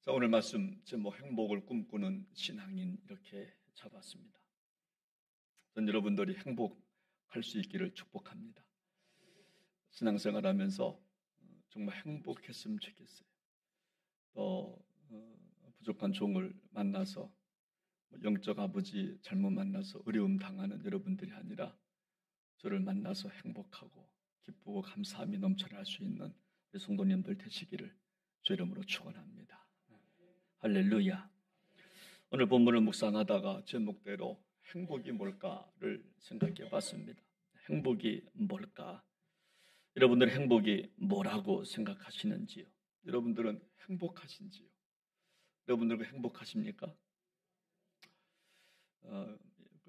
자, 오늘 말씀 제목 행복을 꿈꾸는 신앙인 이렇게 잡았습니다. 전 여러분들이 행복할 수 있기를 축복합니다. 신앙생활하면서 정말 행복했으면 좋겠어요. 또 부족한 종을 만나서 영적 아버지 잘못 만나서 어려움 당하는 여러분들이 아니라 저를 만나서 행복하고 기쁘고 감사함이 넘쳐날 수 있는 우리 성도님들 되시기를 주 이름으로 축원합니다. 할렐루야. 오늘 본문을 묵상하다가 제목대로 행복이 뭘까를 생각해 봤습니다. 행복이 뭘까? 여러분들의 행복이 뭐라고 생각하시는지요? 여러분들은 행복하신지요? 여러분들은 행복하십니까?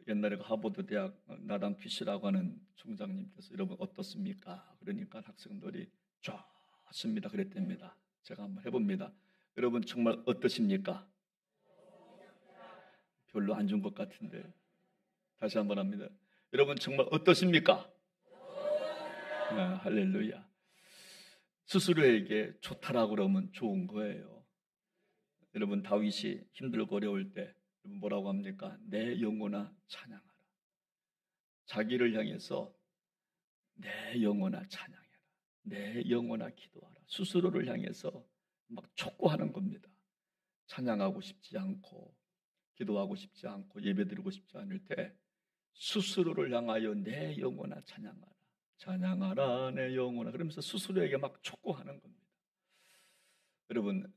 옛날에 하버드 대학 나단 피시라고 하는 총장님께서 여러분 어떻습니까? 그러니까 학생들이 좋습니다 그랬답니다. 제가 한번 해봅니다. 여러분 정말 어떠십니까? 별로 안 좋은 것 같은데 다시 한번 합니다. 여러분 정말 어떠십니까? 할렐루야. 스스로에게 좋다라고 그러면 좋은 거예요. 여러분 다윗이 힘들고 어려울 때 뭐라고 합니까? 내 영혼아 찬양하라. 자기를 향해서 내 영혼아 찬양해라. 내 영혼아 기도하라. 스스로를 향해서 막 촉구하는 겁니다. 찬양하고 싶지 않고 기도하고 싶지 않고 예배드리고 싶지 않을 때 스스로를 향하여 내 영혼아 찬양하라. 찬양하라 내 영혼아. 그러면서 스스로에게 막 촉구하는 겁니다. 여러분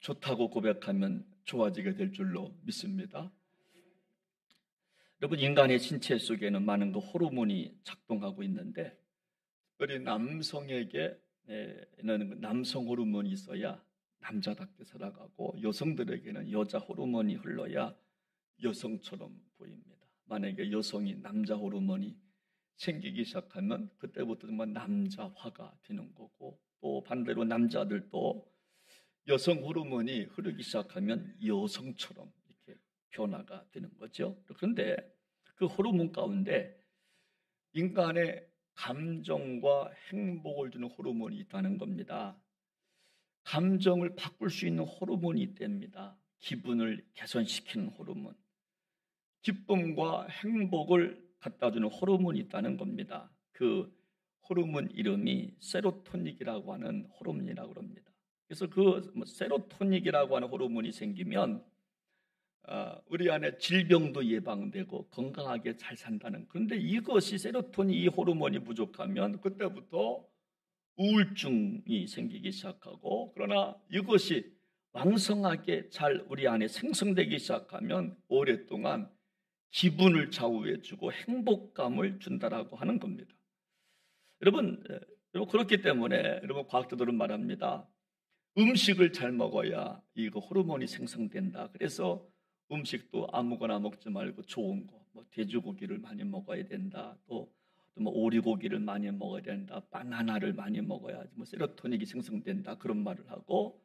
좋다고 고백하면 좋아지게 될 줄로 믿습니다. 여러분 인간의 신체 속에는 많은 그 호르몬이 작동하고 있는데 우리 남성에게는 남성 호르몬이 있어야 남자답게 살아가고 여성들에게는 여자 호르몬이 흘러야 여성처럼 보입니다. 만약에 여성이 남자 호르몬이 생기기 시작하면 그때부터 정말 남자화가 되는 거고 또 반대로 남자들도 여성 호르몬이 흐르기 시작하면 여성처럼 이렇게 변화가 되는 거죠. 그런데 그 호르몬 가운데 인간의 감정과 행복을 주는 호르몬이 있다는 겁니다. 감정을 바꿀 수 있는 호르몬이 있답니다. 기분을 개선시키는 호르몬, 기쁨과 행복을 갖다주는 호르몬이 있다는 겁니다. 그 호르몬 이름이 세로토닉이라고 하는 호르몬이라고 합니다. 그래서 그 세로토닉이라고 하는 호르몬이 생기면 우리 안에 질병도 예방되고 건강하게 잘 산다는. 그런데 이것이 세로토닌 이 호르몬이 부족하면 그때부터 우울증이 생기기 시작하고, 그러나 이것이 왕성하게 잘 우리 안에 생성되기 시작하면 오랫동안 기분을 좌우해주고 행복감을 준다라고 하는 겁니다. 여러분 그렇기 때문에 여러분 과학자들은 말합니다. 음식을 잘 먹어야 이거 호르몬이 생성된다. 그래서 음식도 아무거나 먹지 말고 좋은 거, 돼지고기를 많이 먹어야 된다. 또 오리고기를 많이 먹어야 된다. 바나나를 많이 먹어야지 세로토닌이 생성된다. 그런 말을 하고,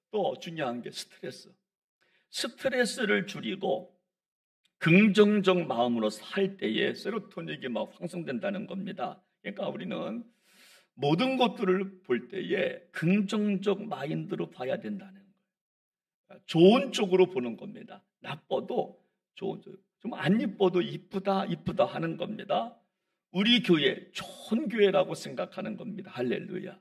또 중요한 게 스트레스를 줄이고 긍정적 마음으로 살 때에 세로토닌이 막 활성된다는 겁니다. 그러니까 우리는 모든 것들을 볼 때에 긍정적 마인드로 봐야 된다는 거예요. 좋은 쪽으로 보는 겁니다. 나빠도 좋은 쪽, 좀 안 이뻐도 이쁘다 하는 겁니다. 우리 교회 좋은 교회라고 생각하는 겁니다. 할렐루야.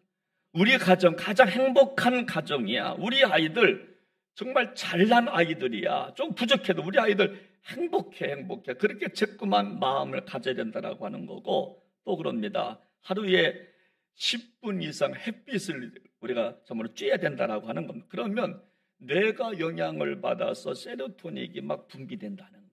우리 가정 가장 행복한 가정이야. 우리 아이들 정말 잘난 아이들이야. 좀 부족해도 우리 아이들 행복해. 그렇게 자꾸만 마음을 가져야 된다라고 하는 거고, 또 그럽니다. 하루에 10분 이상 햇빛을 우리가 정말 쬐야 된다라고 하는 겁니다. 그러면 뇌가 영향을 받아서 세로토닌이 막 분비된다는 거예요.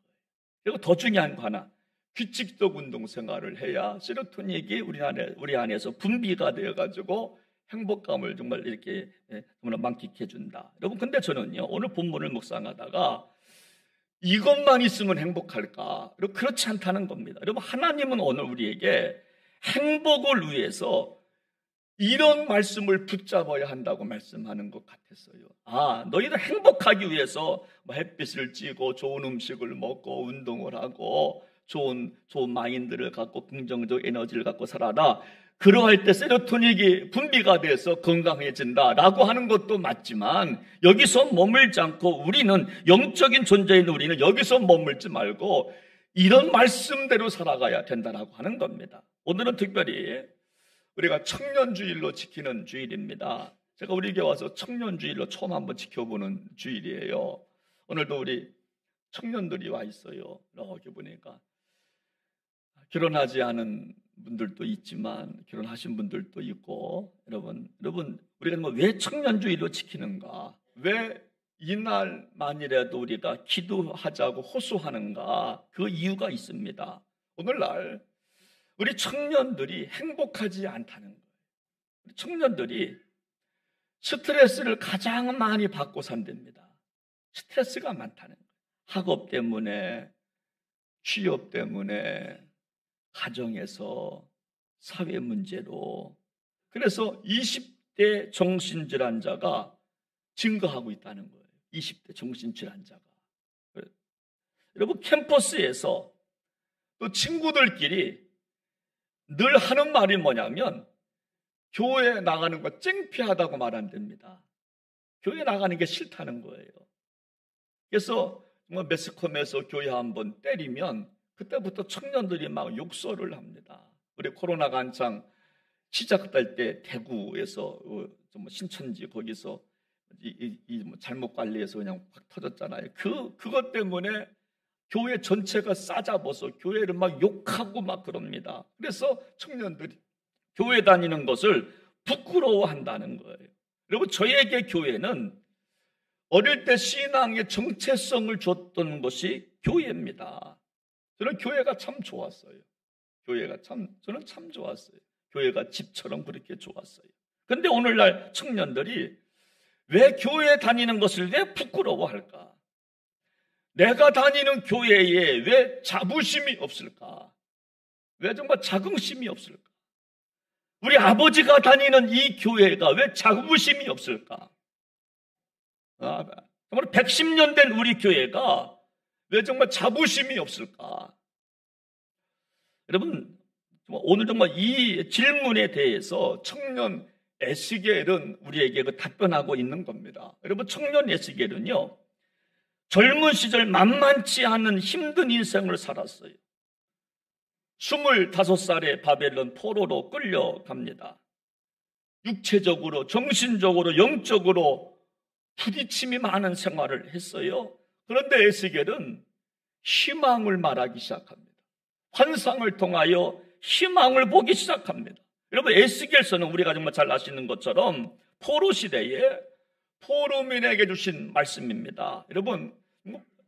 그리고 더 중요한 거 하나, 규칙적 운동 생활을 해야 세로토닌이 우리 안에서 분비가 되어가지고 행복감을 정말 이렇게 정말 만끽해 준다. 여러분, 근데 저는요 오늘 본문을 묵상하다가 이것만 있으면 행복할까? 여러분, 그렇지 않다는 겁니다. 여러분, 하나님은 오늘 우리에게 행복을 위해서 이런 말씀을 붙잡아야 한다고 말씀하는 것 같았어요. 너희들 행복하기 위해서 햇빛을 쬐고 좋은 음식을 먹고 운동을 하고 좋은 마인드를 갖고 긍정적 에너지를 갖고 살아라. 그러할 때 세로토닌이 분비가 돼서 건강해진다라고 하는 것도 맞지만 여기서 머물지 않고 우리는 영적인 존재인 우리는 여기서 머물지 말고 이런 말씀대로 살아가야 된다라고 하는 겁니다. 오늘은 특별히 우리가 청년주일로 지키는 주일입니다. 제가 우리 교회 와서 청년주일로 처음 한번 지켜보는 주일이에요. 오늘도 우리 청년들이 와 있어요. 이렇게 보니까 결혼하지 않은 분들도 있지만 결혼하신 분들도 있고, 여러분 우리가 왜 청년주일로 지키는가? 왜 이날만이라도 우리가 기도하자고 호소하는가? 그 이유가 있습니다. 오늘날 우리 청년들이 행복하지 않다는 거예요. 우리 청년들이 스트레스를 가장 많이 받고 산답니다. 스트레스가 많다는 거예요. 학업 때문에, 취업 때문에, 가정에서, 사회 문제로. 그래서 20대 정신질환자가 증가하고 있다는 거예요. 20대 정신질환자가. 여러분, 캠퍼스에서 또 친구들끼리 늘 하는 말이 뭐냐면 교회 나가는 거 창피하다고 말한답니다. 교회 나가는 게 싫다는 거예요. 그래서 정말 매스컴에서 교회 한번 때리면 그때부터 청년들이 막 욕설을 합니다. 우리 코로나가 한창 시작될 때 대구에서 신천지 거기서 잘못 관리해서 그냥 확 터졌잖아요. 그것 때문에 교회 전체가 싸잡아서 교회를 막 욕하고 막 그럽니다. 그래서 청년들이 교회 다니는 것을 부끄러워한다는 거예요. 여러분, 저에게 교회는 어릴 때 신앙의 정체성을 줬던 것이 교회입니다. 저는 교회가 참 좋았어요. 저는 참 좋았어요. 교회가 집처럼 그렇게 좋았어요. 그런데 오늘날 청년들이 왜 교회 다니는 것을 왜 부끄러워할까? 내가 다니는 교회에 왜 자부심이 없을까? 왜 정말 자긍심이 없을까? 우리 아버지가 다니는 이 교회가 왜 자부심이 없을까? 정말 110년 된 우리 교회가 왜 정말 자부심이 없을까? 여러분, 오늘 정말 이 질문에 대해서 청년 에스겔은 우리에게 답변하고 있는 겁니다. 여러분, 청년 에스겔은요, 젊은 시절 만만치 않은 힘든 인생을 살았어요. 25살에 바벨론 포로로 끌려갑니다. 육체적으로, 정신적으로, 영적으로 부딪힘이 많은 생활을 했어요. 그런데 에스겔은 희망을 말하기 시작합니다. 환상을 통하여 희망을 보기 시작합니다. 여러분, 에스겔서는 우리가 정말 잘 아시는 것처럼 포로 시대에 포로민에게 주신 말씀입니다. 여러분,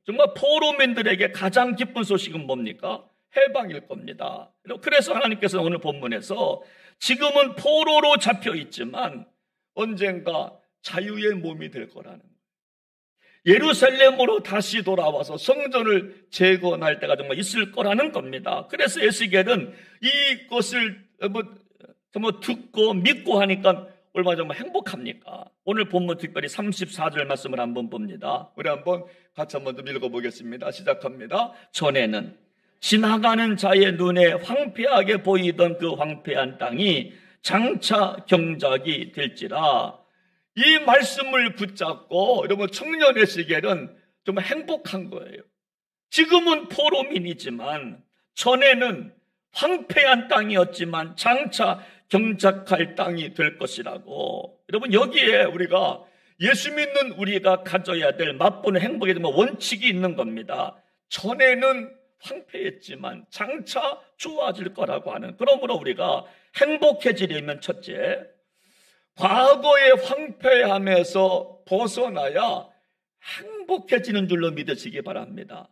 정말 포로민들에게 가장 기쁜 소식은 뭡니까? 해방일 겁니다. 그래서 하나님께서 오늘 본문에서 지금은 포로로 잡혀 있지만 언젠가 자유의 몸이 될 거라는 거예요. 예루살렘으로 다시 돌아와서 성전을 재건할 때가 정말 있을 거라는 겁니다. 그래서 에스겔은 이것을 듣고 믿고 하니까 얼마나 정말 행복합니까? 오늘 본문 특별히 34절 말씀을 한번 봅니다. 우리 한번 같이 한번 좀 읽어보겠습니다. 시작합니다. 전에는 지나가는 자의 눈에 황폐하게 보이던 그 황폐한 땅이 장차 경작이 될지라. 이 말씀을 붙잡고 여러분, 청년 에스겔은 정말 행복한 거예요. 지금은 포로민이지만 전에는 황폐한 땅이었지만 장차 경작할 땅이 될 것이라고. 여러분, 여기에 우리가 예수 믿는 우리가 가져야 될 맛보는 행복의 원칙이 있는 겁니다. 전에는 황폐했지만 장차 좋아질 거라고 하는. 그러므로 우리가 행복해지려면 첫째, 과거의 황폐함에서 벗어나야 행복해지는 줄로 믿으시기 바랍니다.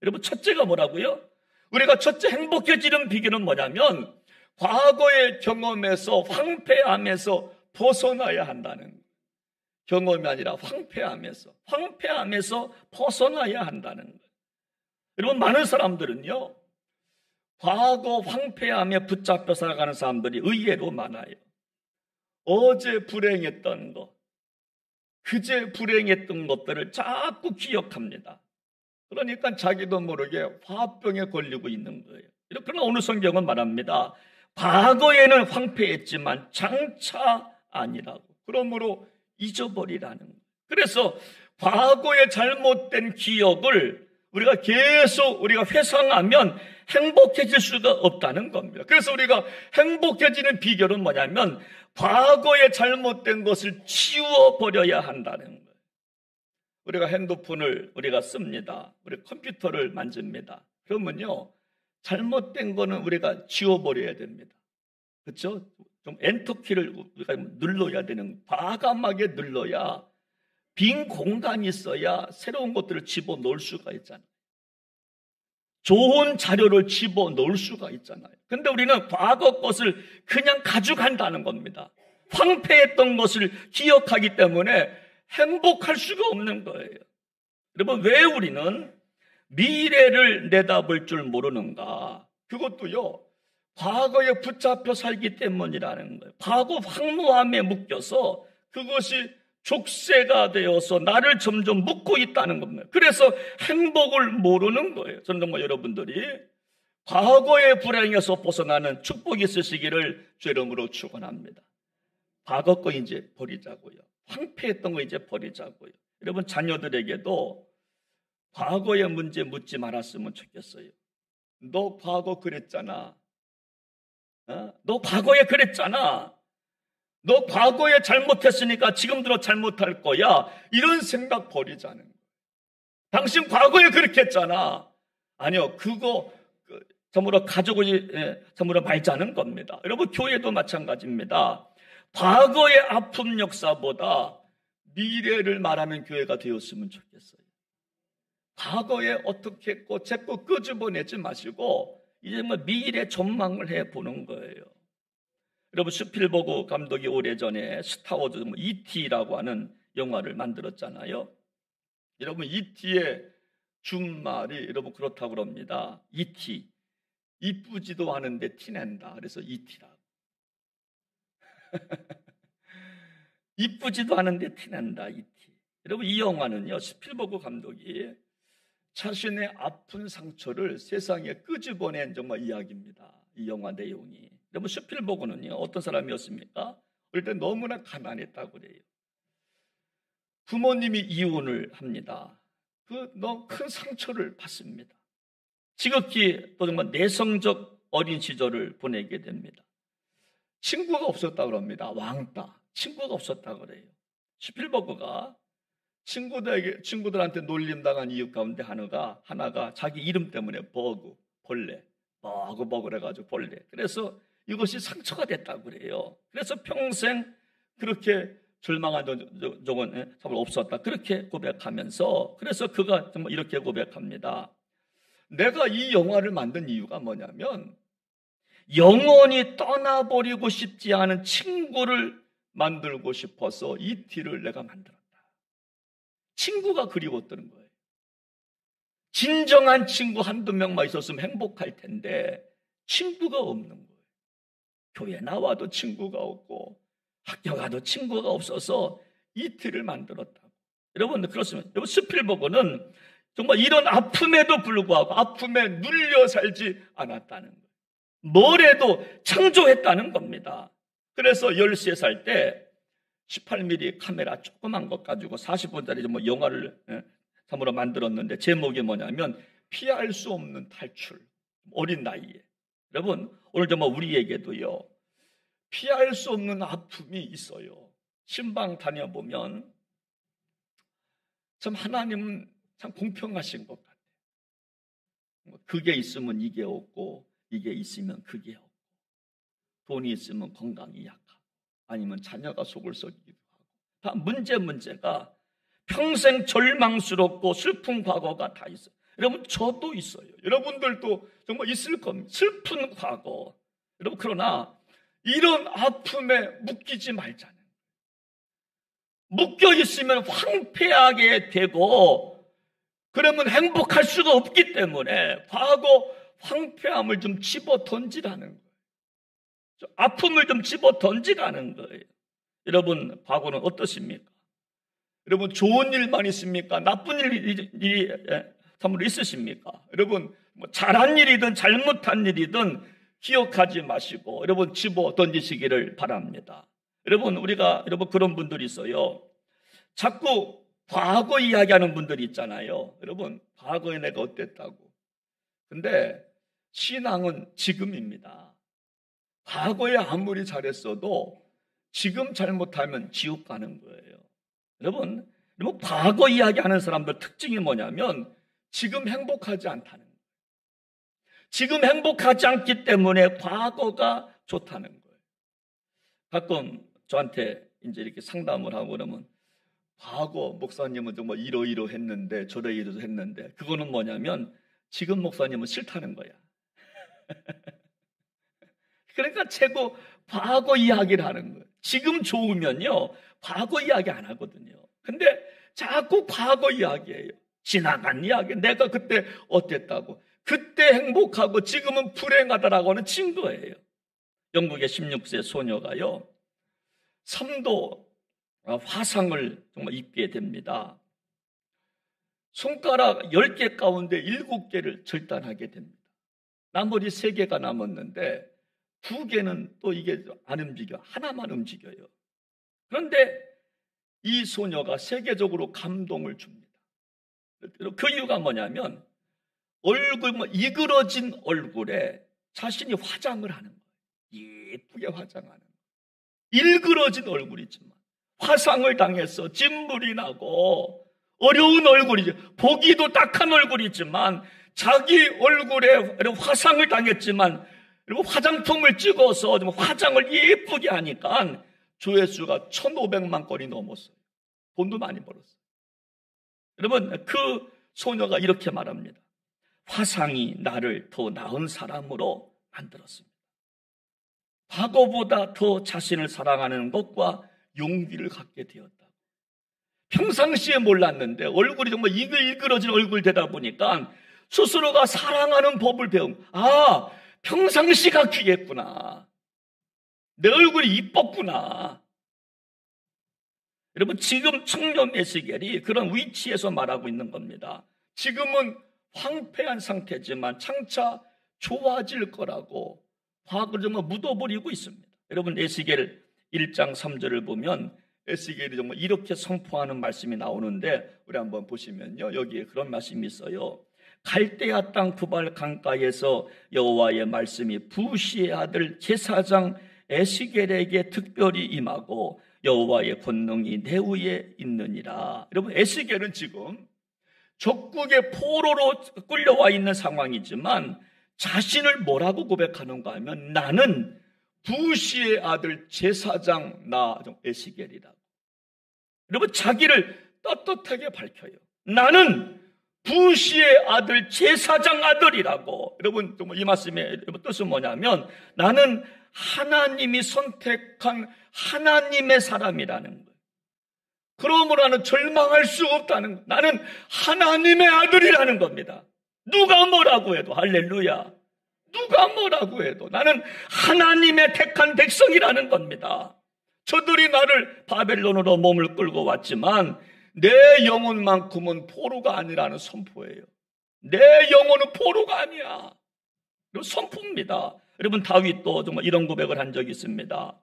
여러분, 첫째가 뭐라고요? 우리가 첫째 행복해지는 비결은 뭐냐면 과거의 경험에서 황폐함에서 벗어나야 한다는 거예요. 경험이 아니라 황폐함에서 벗어나야 한다는 거예요. 여러분, 많은 사람들은요, 과거 황폐함에 붙잡혀 살아가는 사람들이 의외로 많아요. 어제 불행했던 것, 그제 불행했던 것들을 자꾸 기억합니다. 그러니까 자기도 모르게 화병에 걸리고 있는 거예요. 그러나 오늘 성경은 말합니다. 과거에는 황폐했지만 장차 아니라고. 그러므로 잊어버리라는 거예요. 그래서 과거의 잘못된 기억을 우리가 회상하면 행복해질 수가 없다는 겁니다. 그래서 우리가 행복해지는 비결은 뭐냐면 과거의 잘못된 것을 지워버려야 한다는 거예요. 우리가 핸드폰을 우리가 씁니다. 우리 컴퓨터를 만집니다. 그러면요, 잘못된 거는 우리가 지워버려야 됩니다. 그렇죠? 좀 엔터키를 우리가 눌러야 되는, 과감하게 눌러야 빈 공간이 있어야 새로운 것들을 집어넣을 수가 있잖아요. 좋은 자료를 집어넣을 수가 있잖아요. 근데 우리는 과거 것을 그냥 가져간다는 겁니다. 황폐했던 것을 기억하기 때문에 행복할 수가 없는 거예요. 여러분, 왜 우리는 미래를 내다볼 줄 모르는가? 그것도요, 과거에 붙잡혀 살기 때문이라는 거예요. 과거 황무함에 묶여서 그것이 족쇄가 되어서 나를 점점 묶고 있다는 겁니다. 그래서 행복을 모르는 거예요. 저는 정말 여러분들이 과거의 불행에서 벗어나는 축복이 있으시기를 주 이름으로 축원합니다. 과거 거 이제 버리자고요. 황폐했던 거 이제 버리자고요. 여러분, 자녀들에게도 과거의 문제 묻지 말았으면 좋겠어요. 너 과거 그랬잖아. 너 과거에 그랬잖아. 너 과거에 잘못했으니까 지금 들어 잘못할 거야. 이런 생각 버리자는 거예요. 당신 과거에 그렇게 했잖아. 아니요, 그거 전부로 가족을 전부로 말자는 겁니다. 여러분, 교회도 마찬가지입니다. 과거의 아픔 역사보다 미래를 말하는 교회가 되었으면 좋겠어요. 과거에 어떻게 했고 자꾸 끄집어내지 마시고 이제 미래 전망을 해보는 거예요. 여러분, 스필버그 감독이 오래전에 스타워즈 E.T.라고 하는 영화를 만들었잖아요. 여러분, E.T.의 준말이 여러분 그렇다고 그럽니다. E.T. 이쁘지도 않은데 티낸다. 그래서 E.T.라고. 이쁘지도 않은데 티낸다. E.T. 여러분, 이 영화는요, 스필버그 감독이 자신의 아픈 상처를 세상에 끄집어낸 정말 이야기입니다. 이 영화 내용이. 여러분, 스필버그는요, 어떤 사람이었습니까? 어릴 때 너무나 가난했다고 그래요. 부모님이 이혼을 합니다. 너무 큰 상처를 받습니다. 지극히 또 정말 내성적 어린 시절을 보내게 됩니다. 친구가 없었다고 합니다. 왕따. 친구가 없었다고 그래요. 스필버그가 친구들한테 놀림당한 이유 가운데 하나가 자기 이름 때문에 벌레. 버그 그래가지고 벌레. 그래서 이것이 상처가 됐다고 그래요. 그래서 평생 그렇게 절망한 적은 정말 없었다. 그렇게 고백하면서, 그래서 그가 정말 이렇게 고백합니다. 내가 이 영화를 만든 이유가 뭐냐면 영원히 떠나버리고 싶지 않은 친구를 만들고 싶어서 E.T.를 내가 만들었다. 친구가 그리웠던 거예요. 진정한 친구 한두 명만 있었으면 행복할 텐데 친구가 없는 거예요. 교회 나와도 친구가 없고 학교 가도 친구가 없어서 E.T.를 만들었다고. 여러분, 그렇습니다. 여러분, 스필버그는 정말 이런 아픔에도 불구하고 아픔에 눌려 살지 않았다는 거예요. 뭘 해도 창조했다는 겁니다. 그래서 13살 때 18mm 카메라 조그만 것 가지고 40분짜리 영화를 참으로 만들었는데 제목이 뭐냐면 피할 수 없는 탈출. 어린 나이에. 여러분, 오늘 정말 우리에게도요, 피할 수 없는 아픔이 있어요. 신방 다녀보면 참 하나님은 참 공평하신 것 같아요. 그게 있으면 이게 없고 이게 있으면 그게 없고, 돈이 있으면 건강이 약하고 아니면 자녀가 속을 썩이기도 하고, 다 문제가 평생 절망스럽고 슬픈 과거가 다 있어요. 여러분, 저도 있어요. 여러분들도 정말 있을 겁니다. 슬픈 과거. 여러분, 그러나 이런 아픔에 묶이지 말자는, 묶여 있으면 황폐하게 되고 그러면 행복할 수가 없기 때문에 과거 황폐함을 좀 집어 던지라는 거예요. 아픔을 좀 집어 던지라는 거예요. 여러분, 과거는 어떠십니까? 여러분, 좋은 일만 있습니까? 나쁜 일이 참으로 있으십니까? 여러분, 잘한 일이든 잘못한 일이든 기억하지 마시고 여러분 집어 던지시기를 바랍니다. 여러분 그런 분들이 있어요. 자꾸 과거 이야기하는 분들이 있잖아요. 여러분 과거에 내가 어땠다고. 근데 신앙은 지금입니다. 과거에 아무리 잘했어도 지금 잘못하면 지옥 가는 거예요. 여러분 과거 이야기하는 사람들 특징이 뭐냐면 지금 행복하지 않다는 거예요. 지금 행복하지 않기 때문에 과거가 좋다는 거예요. 가끔 저한테 이제 이렇게 상담을 하고 그러면 과거 목사님은 정말 이러이러했는데 저러이러했는데 그거는 뭐냐면 지금 목사님은 싫다는 거야. 그러니까 최고 과거 이야기를 하는 거예요. 지금 좋으면요 과거 이야기 안 하거든요. 근데 자꾸 과거 이야기예요. 지나간 이야기. 내가 그때 어땠다고. 그때 행복하고 지금은 불행하다라고 하는 증거예요. 영국의 16세 소녀가요 3도 화상을 정말 입게 됩니다. 손가락 10개 가운데 7개를 절단하게 됩니다. 나머지 3개가 남았는데 2개는 또 이게 안 움직여. 하나만 움직여요. 그런데 이 소녀가 세계적으로 감동을 줍니다. 그 이유가 뭐냐면 이그러진 얼굴에 자신이 화장을 하는 거예요. 예쁘게 화장하는 거예요. 일그러진 얼굴이지만 화상을 당해서 진물이 나고 어려운 얼굴이죠. 보기도 딱한 얼굴이지만 자기 얼굴에 화상을 당했지만 화장품을 찍어서 화장을 예쁘게 하니까 조회수가 1,500만 건이 넘었어요. 돈도 많이 벌었어요. 여러분 그 소녀가 이렇게 말합니다. 화상이 나를 더 나은 사람으로 만들었습니다. 과거보다 더 자신을 사랑하는 것과 용기를 갖게 되었다. 평상시에 몰랐는데 얼굴이 정말 일그러진 얼굴 되다 보니까 스스로가 사랑하는 법을 배운 평상시가 귀했구나. 내 얼굴이 이뻤구나. 여러분 지금 청년 에스겔이 그런 위치에서 말하고 있는 겁니다. 지금은 황폐한 상태지만 장차 좋아질 거라고 과거를 정말 묻어버리고 있습니다. 여러분 에스겔 1장 3절을 보면 에스겔이 정말 이렇게 선포하는 말씀이 나오는데 우리 한번 보시면요. 여기에 그런 말씀이 있어요. 갈대아 땅 두발 강가에서 여호와의 말씀이 부시의 아들 제사장 에스겔에게 특별히 임하고 여호와의 권능이 내 위에 있느니라. 여러분 에스겔은 지금 적국의 포로로 끌려와 있는 상황이지만 자신을 뭐라고 고백하는가 하면 나는 부시의 아들 제사장 나 에스겔이라고. 여러분 자기를 떳떳하게 밝혀요. 나는 부시의 아들 제사장 아들이라고. 여러분 이 말씀의 뜻은 뭐냐면 나는 하나님이 선택한 하나님의 사람이라는 거예요. 그러므로 나는 절망할 수 없다는 거예요. 나는 하나님의 아들이라는 겁니다. 누가 뭐라고 해도 할렐루야. 누가 뭐라고 해도 나는 하나님의 택한 백성이라는 겁니다. 저들이 나를 바벨론으로 몸을 끌고 왔지만 내 영혼만큼은 포로가 아니라는 선포예요. 내 영혼은 포로가 아니야. 선포입니다. 여러분 다윗도 정말 이런 고백을 한 적이 있습니다.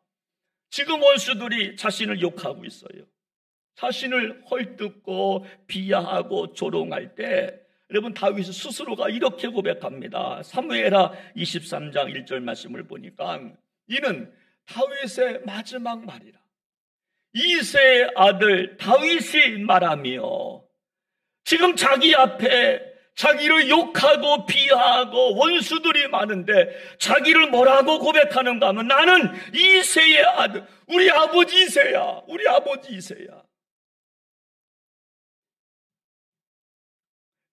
지금 원수들이 자신을 욕하고 있어요. 자신을 헐뜯고 비하하고 조롱할 때 여러분 다윗 스스로가 이렇게 고백합니다. 사무엘하 23장 1절 말씀을 보니까 이는 다윗의 마지막 말이라. 이새의 아들 다윗이 말하며 지금 자기 앞에 자기를 욕하고 비하하고 원수들이 많은데 자기를 뭐라고 고백하는가 하면 나는 이새의 아들, 우리 아버지 이새야. 우리 아버지 이새야.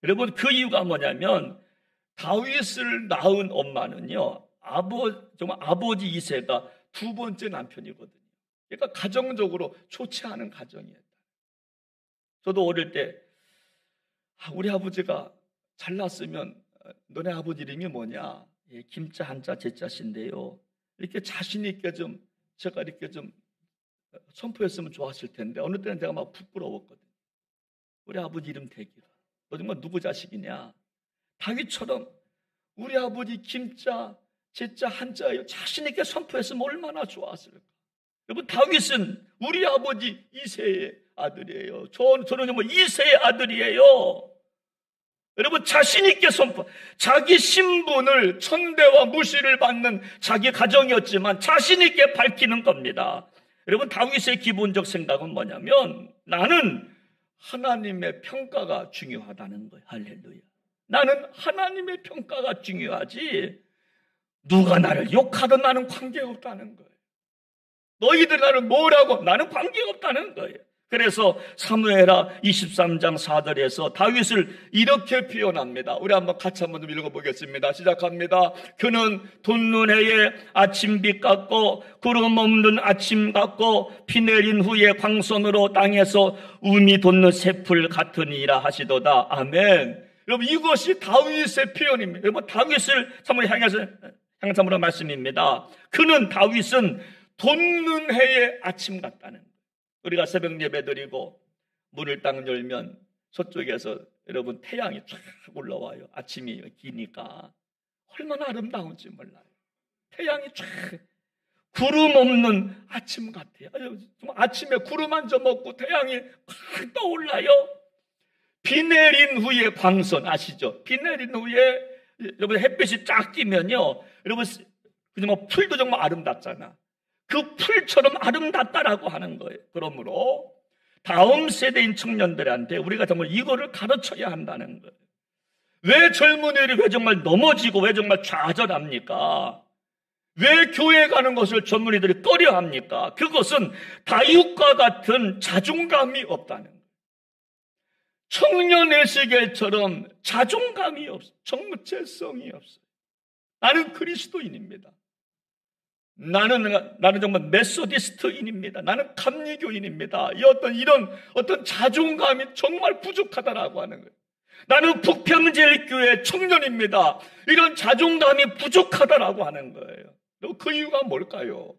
여러분 그 이유가 뭐냐면 다윗을 낳은 엄마는요 정말 아버지 이새가 2번째 남편이거든요. 그러니까 가정적으로 좋지 않은 가정이었다. 저도 어릴 때 우리 아버지가 잘났으면 너네 아버지 이름이 뭐냐? 김자 한자 제자신데요. 이렇게 자신 있게 제가 이렇게 선포했으면 좋았을 텐데 어느 때는 내가 막 부끄러웠거든요. 우리 아버지 이름 대기라. 너 정말 누구 자식이냐? 다윗처럼 우리 아버지 김자 진짜 한자예요. 자신 있게 선포했으면 얼마나 좋았을까. 여러분, 다윗은 우리 아버지 이새의 아들이에요. 저는 정말 이새의 아들이에요. 여러분, 자신 있게 선포. 자기 신분을 천대와 무시를 받는 자기 가정이었지만 자신 있게 밝히는 겁니다. 여러분, 다윗의 기본적 생각은 뭐냐면 나는 하나님의 평가가 중요하다는 거예요. 할렐루야. 나는 하나님의 평가가 중요하지 누가 나를 욕하든 나는 관계없다는 거예요. 너희들 나를 뭐라고 나는 관계없다는 거예요. 그래서 사무엘하 23장 4절에서 다윗을 이렇게 표현합니다. 우리 한번 같이 한번 좀 읽어보겠습니다. 시작합니다. 그는 돋는 해에 아침빛 같고 구름 없는 아침 같고 비 내린 후에 광선으로 땅에서 움이 돋는 새풀 같으니라 하시도다. 아멘. 여러분, 이것이 다윗의 표현입니다. 여러분, 다윗을 참으로 향해서 말씀입니다. 그는 다윗은 돋는 해의 아침 같다는 거예요. 우리가 새벽 예배 드리고 문을 딱 열면 서쪽에서 여러분 태양이 쫙 올라와요. 아침이 기니까 얼마나 아름다운지 몰라요. 태양이 쫙 구름 없는 아침 같아요. 정말 아침에 구름 한 점 없고 태양이 확 떠올라요. 비 내린 후에 광선 아시죠? 비 내린 후에 여러분 햇빛이 쫙 뛰면요, 여러분 정말 풀도 정말 아름답잖아. 그 풀처럼 아름답다라고 하는 거예요. 그러므로 다음 세대인 청년들한테 우리가 정말 이거를 가르쳐야 한다는 거예요. 왜 젊은이들이 왜 정말 넘어지고 왜 정말 좌절합니까? 왜 교회 가는 것을 젊은이들이 꺼려합니까? 그것은 다윗과 같은 자존감이 없다는 거예요. 청년 에스겔처럼 자존감이 없어요. 정체성이 없어요. 나는 그리스도인입니다. 나는 정말 메소디스트인입니다. 나는 감리교인입니다. 이런 어떤 자존감이 정말 부족하다라고 하는 거예요. 나는 북평제일교회 청년입니다. 이런 자존감이 부족하다라고 하는 거예요. 그 이유가 뭘까요?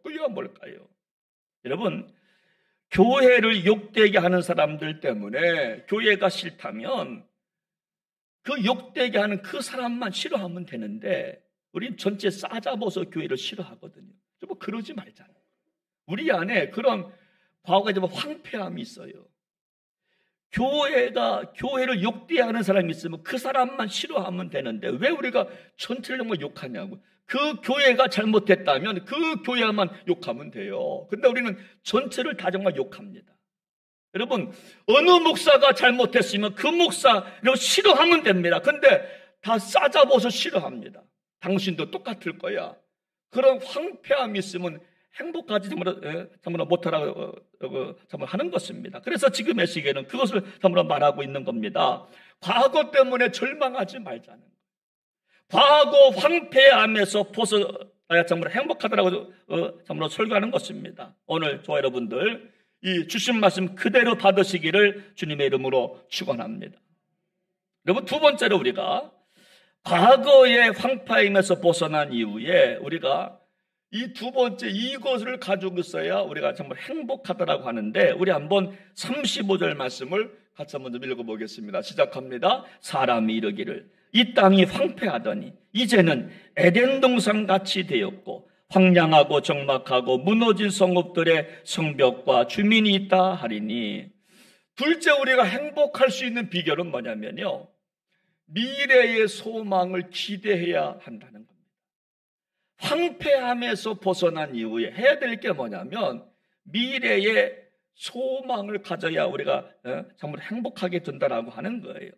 여러분, 교회를 욕되게 하는 사람들 때문에 교회가 싫다면 그 욕되게 하는 그 사람만 싫어하면 되는데 우린 전체 싸잡아서 교회를 싫어하거든요. 좀 그러지 말잖아요. 우리 안에 그런 과거에 좀 황폐함이 있어요. 교회를 욕되하는 사람이 있으면 그 사람만 싫어하면 되는데 왜 우리가 전체를 정말 욕하냐고. 그 교회가 잘못했다면 그 교회만 욕하면 돼요. 근데 우리는 전체를 다 정말 욕합니다. 여러분, 어느 목사가 잘못했으면 그 목사를 싫어하면 됩니다. 근데 다 싸잡아서 싫어합니다. 당신도 똑같을 거야. 그런 황폐함이 있으면 행복하지 정말 못하라고 하는 것입니다. 그래서 지금의 시기에는 그것을 정말 말하고 있는 겁니다. 과거 때문에 절망하지 말자는 거예요. 과거 황폐함에서 벗어나야 정말 행복하다라고 정말 설교하는 것입니다. 오늘 저와 여러분들 이 주신 말씀 그대로 받으시기를 주님의 이름으로 축원합니다. 여러분, 두 번째로 우리가 과거의 황폐함에서 벗어난 이후에 우리가 이 두 번째 이것을 가지고 있어야 우리가 정말 행복하다라고 하는데 우리 한번 35절 말씀을 같이 한번 좀 읽어보겠습니다. 시작합니다. 사람이 이르기를 이 땅이 황폐하더니 이제는 에덴 동산 같이 되었고 황량하고 적막하고 무너진 성읍들의 성벽과 주민이 있다 하리니, 둘째 우리가 행복할 수 있는 비결은 뭐냐면요, 미래의 소망을 기대해야 한다는 겁니다. 황폐함에서 벗어난 이후에 해야 될 게 뭐냐면 미래의 소망을 가져야 우리가 정말 행복하게 된다라고 하는 거예요.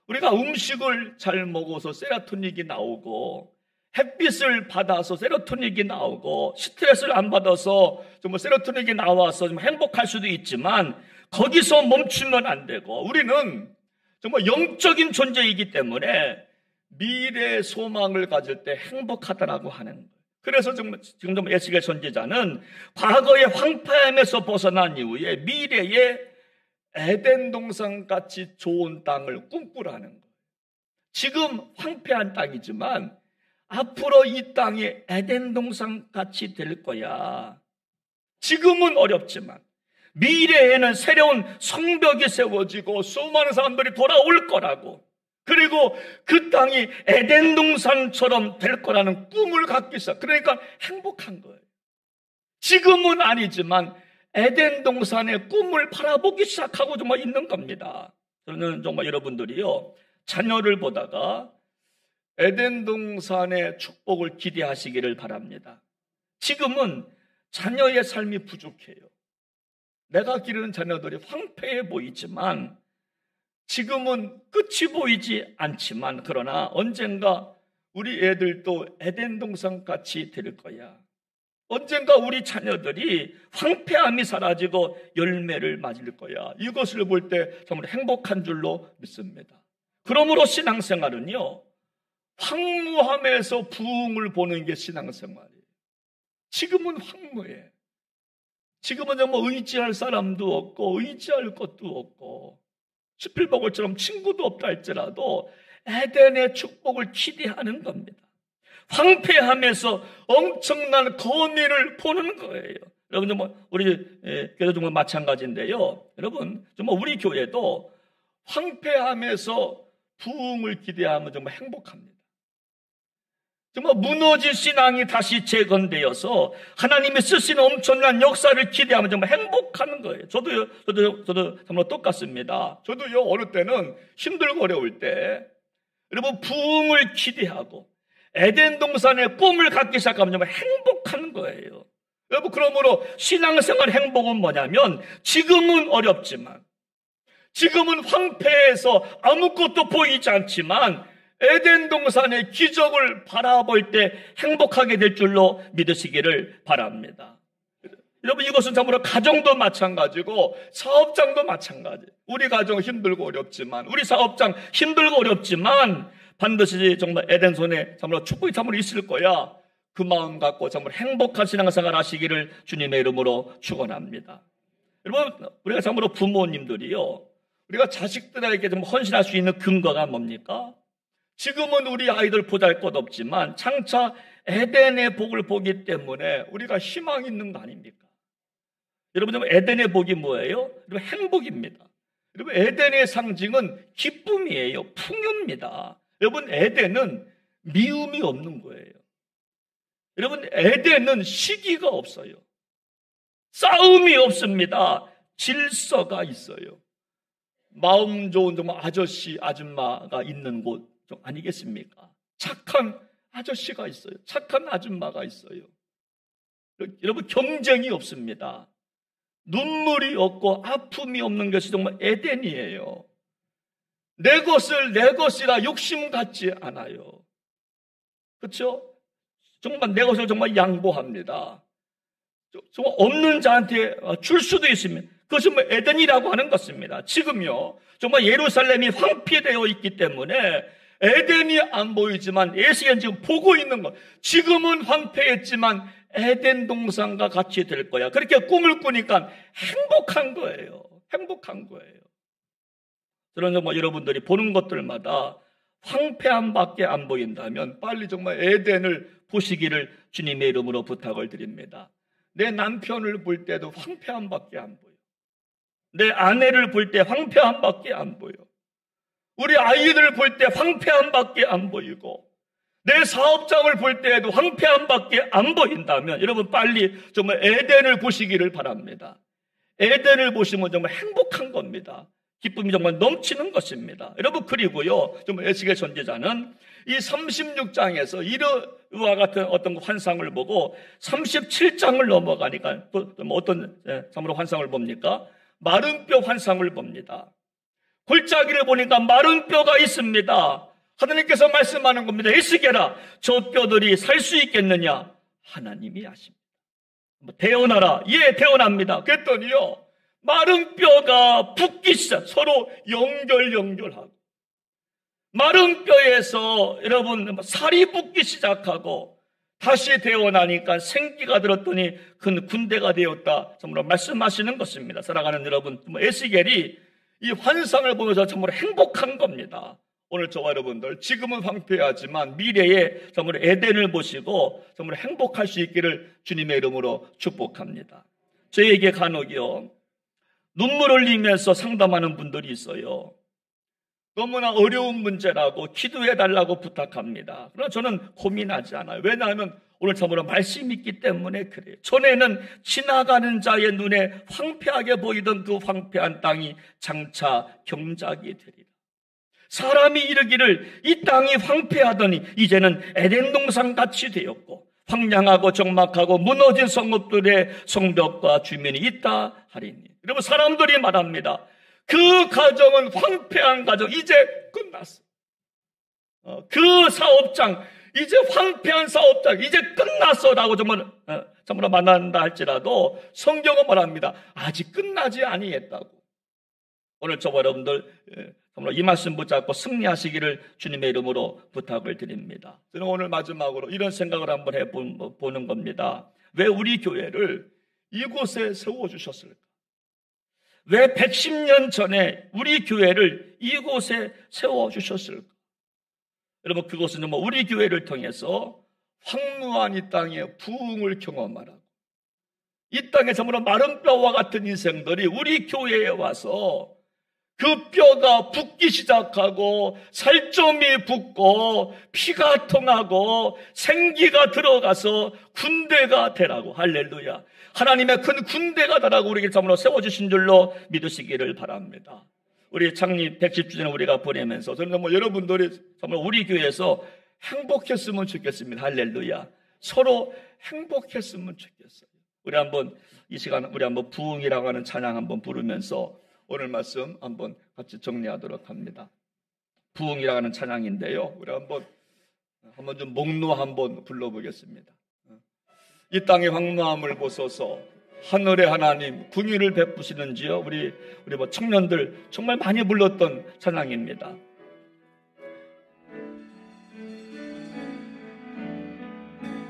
우리가 음식을 잘 먹어서 세로토닌이 나오고 햇빛을 받아서 세로토닌이 나오고 스트레스를 안 받아서 정말 세로토닌이 나와서 좀 행복할 수도 있지만 거기서 멈추면 안 되고 우리는 정말 영적인 존재이기 때문에 미래의 소망을 가질 때 행복하다라고 하는 거예요. 그래서 지금 에스겔 선지자는 과거의 황폐함에서 벗어난 이후에 미래의 에덴 동산 같이 좋은 땅을 꿈꾸라는 거예요. 지금 황폐한 땅이지만 앞으로 이 땅이 에덴 동산 같이 될 거야. 지금은 어렵지만 미래에는 새로운 성벽이 세워지고 수많은 사람들이 돌아올 거라고. 그리고 그 땅이 에덴 동산처럼 될 거라는 꿈을 갖기 시작. 그러니까 행복한 거예요. 지금은 아니지만 에덴 동산의 꿈을 바라보기 시작하고 정말 있는 겁니다. 저는 정말 여러분들이요, 자녀를 보다가 에덴 동산의 축복을 기대하시기를 바랍니다. 지금은 자녀의 삶이 부족해요. 내가 기르는 자녀들이 황폐해 보이지만, 지금은 끝이 보이지 않지만, 그러나 언젠가 우리 애들도 에덴 동산 같이 될 거야. 언젠가 우리 자녀들이 황폐함이 사라지고 열매를 맞을 거야. 이것을 볼 때 정말 행복한 줄로 믿습니다. 그러므로 신앙생활은요, 황무함에서 부흥을 보는 게 신앙생활이에요. 지금은 황무해. 지금은 정말 의지할 사람도 없고 의지할 것도 없고 스필버그처럼 친구도 없다 할지라도 에덴의 축복을 기대하는 겁니다. 황폐함에서 엄청난 건의를 보는 거예요. 여러분, 정말 우리 교회도 정말 마찬가지인데요. 여러분, 정말 우리 교회도 황폐함에서 부흥을 기대하면 정말 행복합니다. 정말 무너진 신앙이 다시 재건되어서 하나님이 쓰시는 엄청난 역사를 기대하면 정말 행복한 거예요. 저도 정말 똑같습니다. 저도요, 어느 때는 힘들고 어려울 때 여러분 부흥을 기대하고 에덴 동산의 꿈을 갖기 시작하면 정말 행복한 거예요. 여러분, 그러므로 신앙생활 행복은 뭐냐면, 지금은 어렵지만, 지금은 황폐해서 아무것도 보이지 않지만 에덴 동산의 기적을 바라볼 때 행복하게 될 줄로 믿으시기를 바랍니다. 여러분, 이것은 참으로 가정도 마찬가지고 사업장도 마찬가지. 우리 가정 힘들고 어렵지만, 우리 사업장 힘들고 어렵지만 반드시 정말 에덴 손에 참으로 축복이 참으로 있을 거야. 그 마음 갖고 정말 행복한 신앙생활 하시기를 주님의 이름으로 축원합니다. 여러분, 우리가 참으로 부모님들이요, 우리가 자식들에게 좀 헌신할 수 있는 근거가 뭡니까? 지금은 우리 아이들 보잘것없지만 장차 에덴의 복을 보기 때문에 우리가 희망이 있는 거 아닙니까? 여러분, 에덴의 복이 뭐예요? 여러분, 행복입니다. 여러분, 에덴의 상징은 기쁨이에요. 풍요입니다. 여러분, 에덴은 미움이 없는 거예요. 여러분, 에덴은 시기가 없어요. 싸움이 없습니다. 질서가 있어요. 마음 좋은 정말 아저씨, 아줌마가 있는 곳 아니겠습니까? 착한 아저씨가 있어요. 착한 아줌마가 있어요. 여러분, 경쟁이 없습니다. 눈물이 없고 아픔이 없는 것이 정말 에덴이에요. 내 것을 내 것이라 욕심 갖지 않아요. 그렇죠? 정말 내 것을 정말 양보합니다. 정말 없는 자한테 줄 수도 있으면 그것이 뭐 에덴이라고 하는 것입니다. 지금요, 정말 예루살렘이 황폐되어 있기 때문에 에덴이 안 보이지만 에스겔은 지금 보고 있는 것. 지금은 황폐했지만 에덴 동산과 같이 될 거야. 그렇게 꿈을 꾸니까 행복한 거예요. 행복한 거예요. 저는 정말 여러분들이 보는 것들마다 황폐함밖에 안 보인다면 빨리 정말 에덴을 보시기를 주님의 이름으로 부탁을 드립니다. 내 남편을 볼 때도 황폐함밖에 안 보여. 내 아내를 볼 때 황폐함밖에 안 보여. 우리 아이들을 볼 때 황폐함밖에 안 보이고, 내 사업장을 볼 때에도 황폐함밖에 안 보인다면 여러분, 빨리 정말 에덴을 보시기를 바랍니다. 에덴을 보시면 정말 행복한 겁니다. 기쁨이 정말 넘치는 것입니다. 여러분, 그리고요, 정말 에스겔 선지자는 이 36장에서 이와 같은 어떤 환상을 보고 37장을 넘어가니까 또 어떤 참으로 환상을 봅니까? 마른 뼈 환상을 봅니다. 골짜기를 보니까 마른 뼈가 있습니다. 하나님께서 말씀하는 겁니다. 에스겔아, 저 뼈들이 살 수 있겠느냐? 하나님이 아십니다. 태어나라. 예, 태어납니다. 그랬더니요, 마른 뼈가 붙기 시작, 서로 연결하고, 마른 뼈에서 여러분 살이 붙기 시작하고 다시 태어나니까 생기가 들었더니 큰 군대가 되었다. 정말 말씀하시는 것입니다. 사랑하는 여러분, 에스겔이 이 환상을 보면서 정말 행복한 겁니다. 오늘 저와 여러분들, 지금은 황폐하지만 미래에 정말 에덴을 보시고 정말 행복할 수 있기를 주님의 이름으로 축복합니다. 저에게 간혹요, 눈물 흘리면서 상담하는 분들이 있어요. 너무나 어려운 문제라고 기도해달라고 부탁합니다. 그러나 저는 고민하지 않아요. 왜냐하면 오늘 참으로 말씀이 있기 때문에 그래요. 전에는 지나가는 자의 눈에 황폐하게 보이던 그 황폐한 땅이 장차 경작이 되리라. 사람이 이르기를 이 땅이 황폐하더니 이제는 에덴 동산같이 되었고 황량하고 적막하고 무너진 성읍들의 성벽과 주민이 있다 하리니. 여러분, 사람들이 말합니다. 그 가정은 황폐한 가정, 이제 끝났어. 그 사업장, 이제 황폐한 사업장, 이제 끝났어라고 정말 만난다 할지라도 성경은 말합니다. 아직 끝나지 아니했다고. 오늘 저와 여러분들 정말 이 말씀 붙잡고 승리하시기를 주님의 이름으로 부탁을 드립니다. 저는 오늘 마지막으로 이런 생각을 한번 해보는 겁니다. 왜 우리 교회를 이곳에 세워주셨을까? 왜 110년 전에 우리 교회를 이곳에 세워주셨을까? 여러분, 그것은 정말 우리 교회를 통해서 황무한 이 땅의 부흥을 경험하라고, 이 땅에 정말 마른 뼈와 같은 인생들이 우리 교회에 와서 그 뼈가 붓기 시작하고 살점이 붓고 피가 통하고 생기가 들어가서 군대가 되라고. 할렐루야. 하나님의 큰 군대가 되라고 우리에게 참으로 세워주신 줄로 믿으시기를 바랍니다. 우리 창립 110주년 우리가 보내면서 저는 정말 여러분들이 정말 우리 교회에서 행복했으면 좋겠습니다. 할렐루야. 서로 행복했으면 좋겠어요. 우리 한번 이 시간 우리 한번 부흥이라고 하는 찬양 한번 부르면서 오늘 말씀 한번 같이 정리하도록 합니다. 부흥이라고 하는 찬양인데요. 우리 한번 좀 목놓아 한번 불러보겠습니다. 이 땅의 황무함을 보소서, 하늘의 하나님 궁유를 베푸시는지요. 우리 청년들 정말 많이 불렀던 찬양입니다.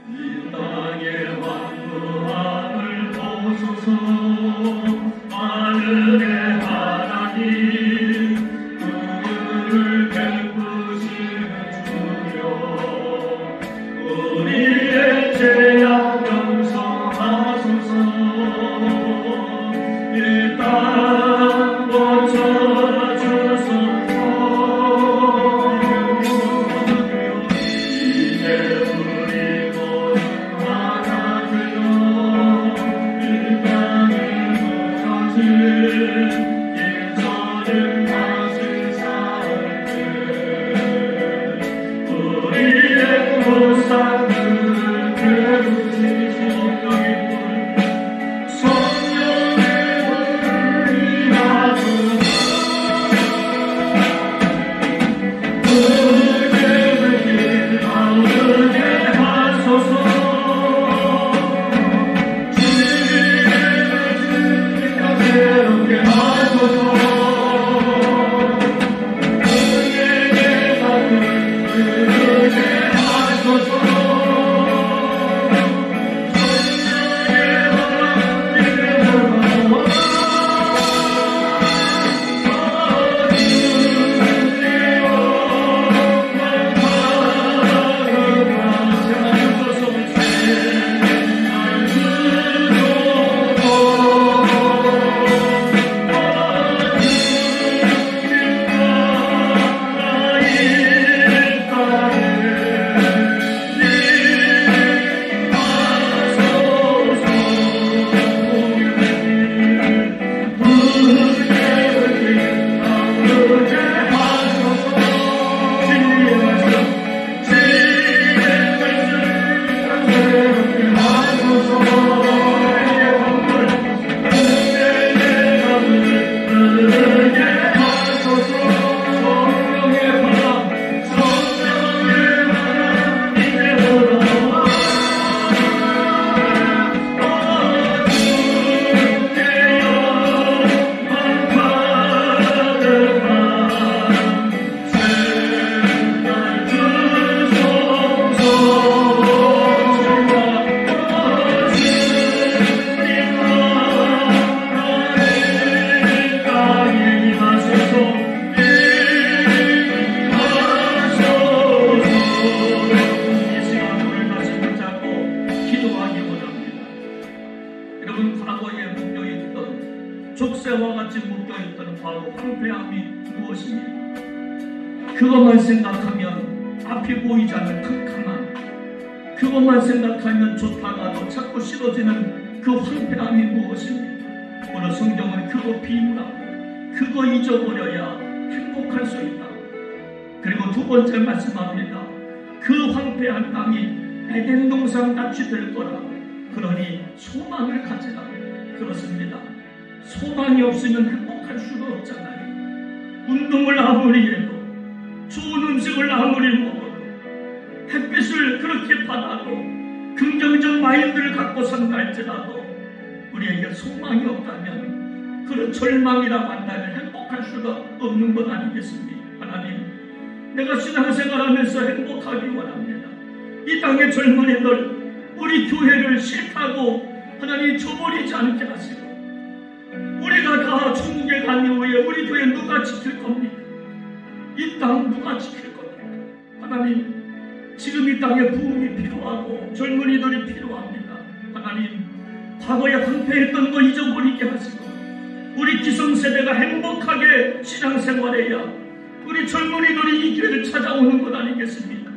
이 땅의 황무함을 보소서, 하늘의 하나님 긍휼을 베푸시는 주여, 우리의 죄악 용서하소서. 이 땅 고쳐주소서. 그것만 생각하면 앞이 보이지 않는 캄캄함, 그것만 생각하면 좋다가도 자꾸 싫어지는 그 황폐함이 무엇입니까? 오늘 성경은 그거 비유라고, 그거 잊어버려야 행복할 수 있다. 그리고 두 번째 말씀합니다. 그 황폐한 땅이 에덴 동산 같이 될 거라. 그러니 소망을 가지라. 그렇습니다. 소망이 없으면 행복할 수가 없잖아요. 운동을 아무리 해도, 좋은 음식을 아무리 먹어도, 햇빛을 그렇게 받아도, 긍정적 마인드를 갖고 산다 할지라도 우리에게 소망이 없다면 그런 절망이라고 한다면 행복할 수가 없는 것 아니겠습니까? 하나님, 내가 신앙생활하면서 행복하기 원합니다. 이 땅의 젊은이들, 우리 교회를 싫다고 하나님 저버리지 않게 하시고, 우리가 다 천국에 간 이후에 우리 교회 누가 지킬 겁니까? 이 땅 누가 지킬 겁니까? 하나님, 지금 이 땅에 부흥이 필요하고 젊은이들이 필요합니다. 하나님, 과거에 황폐했던 거 잊어버리게 하시고 우리 기성세대가 행복하게 신앙생활해야 우리 젊은이들이 이 교회를 찾아오는 것 아니겠습니까?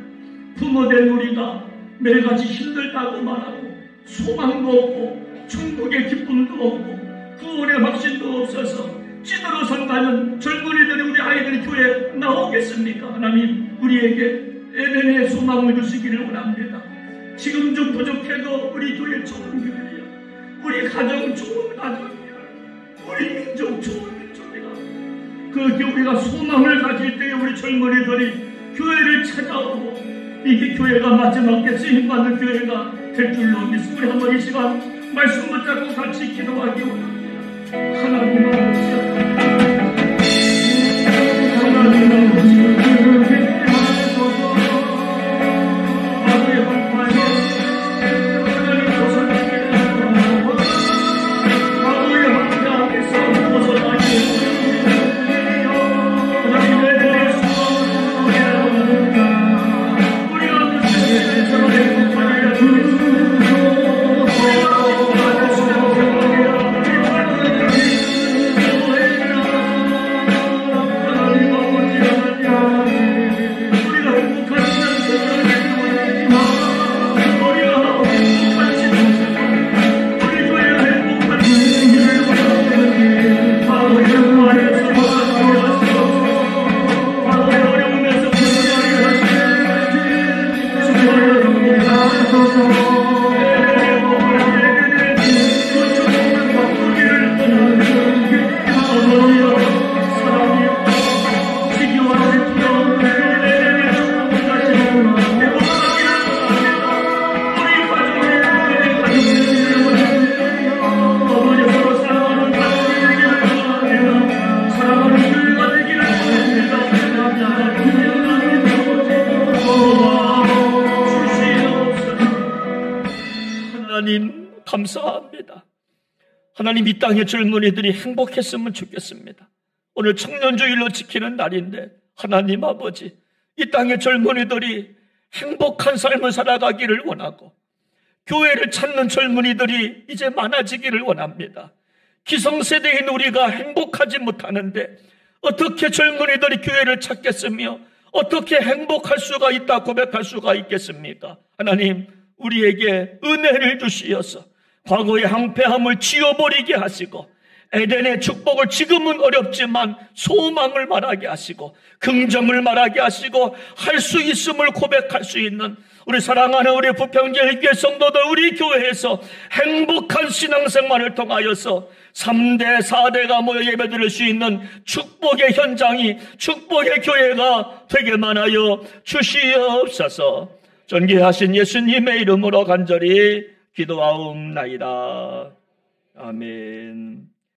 부모된 우리가 매일같이 힘들다고 말하고 소망도 없고 천국의 기쁨도 없고 구원의 확신도 없어서 찌들어 산다는 젊은이들이, 우리 아이들이 교회에 나오겠습니까? 하나님, 우리에게 에덴의 소망을 주시기를 원합니다. 지금 좀 부족해도 우리 교회 좋은 교회야, 우리 가정 좋은 가정이야, 우리 민족 좋은 민족이야. 그 교회가 소망을 가질 때에 우리 젊은이들이 교회를 찾아오고 이게 교회가 마지막 때 쓰임받는 교회가 될 줄로 믿습니다. 우리 한번 이 시간 말씀 붙잡고 같이 기도하기 원합니다. 하나님 아버지, 하나님 아버지, 하나님 감사합니다. 하나님, 이 땅의 젊은이들이 행복했으면 좋겠습니다. 오늘 청년주일로 지키는 날인데 하나님 아버지, 이 땅의 젊은이들이 행복한 삶을 살아가기를 원하고 교회를 찾는 젊은이들이 이제 많아지기를 원합니다. 기성세대인 우리가 행복하지 못하는데 어떻게 젊은이들이 교회를 찾겠으며 어떻게 행복할 수가 있다 고백할 수가 있겠습니까? 하나님, 우리에게 은혜를 주시어서 과거의 황폐함을 지워버리게 하시고 에덴의 축복을, 지금은 어렵지만 소망을 말하게 하시고 긍정을 말하게 하시고 할 수 있음을 고백할 수 있는 우리 사랑하는 우리 부평제일교회 성도들, 우리 교회에서 행복한 신앙생활을 통하여서 3대 4대가 모여 예배드릴 수 있는 축복의 현장이, 축복의 교회가 되게만 하여 주시옵소서. 존귀하신 예수님의 이름으로 간절히 기도하옵나이다. 아멘.